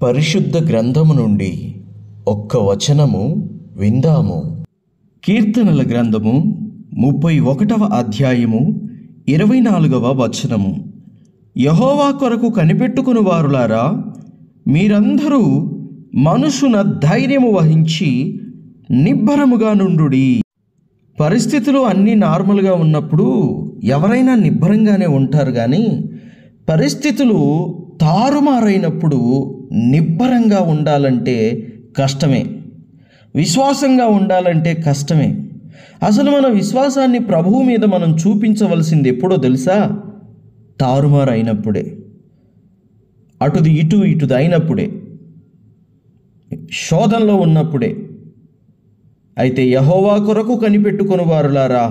పరిశుద్ధ గ్రంథము నుండి ఒక్క వచనము విందాము. కీర్తనల గ్రంథము 31వ అధ్యాయము 24వ వచనము. యెహోవా కొరకు కనిపెట్టుకుని వారులారా, మీరందరూ మనసున ధైర్యము వహించి నిబ్బరముగా నుండుడి. పరిస్థితులు అన్నీ నార్మల్గా ఉన్నప్పుడు ఎవరైనా నిబ్బరంగానే ఉంటారు, కానీ పరిస్థితులు తారుమారైనప్పుడు నిబ్బరంగా ఉండాలంటే కష్టమే, విశ్వాసంగా ఉండాలంటే కష్టమే. అసలు మన విశ్వాసాన్ని ప్రభువు మీద మనం చూపించవలసింది ఎప్పుడో తెలుసా? తారుమారు అయినప్పుడే, అటుది ఇటుది అయినప్పుడే, శోధనలో ఉన్నప్పుడే. అయితే యెహోవా కొరకు కనిపెట్టుకుని వారులారా,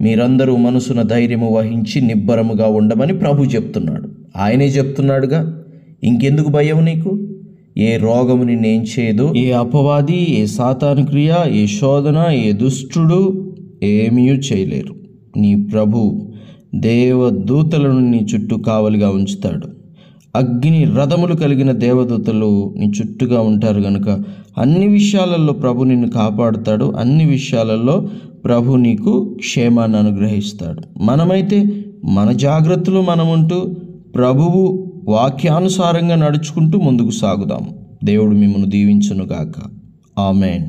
మీరందరూ మనసున ధైర్యము వహించి నిబ్బరముగా ఉండమని ప్రభు చెప్తున్నాడు. ఆయనే చెప్తున్నాడుగా, ఇంకెందుకు భయం నీకు? ఏ రోగము నిన్నేం చేయదు, ఏ అపవాది, ఏ సాతాను క్రియ, ఏ శోధన, ఏ దుష్టుడు ఏమీ చేయలేరు. నీ ప్రభు దేవదూతలను నీ చుట్టూ కావలిగా ఉంచుతాడు. అగ్ని రథములు కలిగిన దేవదూతలు నీ చుట్టూగా ఉంటారు కనుక అన్ని విషయాలలో ప్రభు నిన్ను కాపాడుతాడు. అన్ని విషయాలలో ప్రభు నీకు క్షేమాన్ని అనుగ్రహిస్తాడు. మనమైతే మన జాగ్రత్తలు మనముంటూ ప్రభువు వాక్యానుసారంగా నడుచుకుంటూ ముందుకు సాగుదాం. దేవుడు మిమ్మల్ని దీవించునుగాక. ఆమేన్.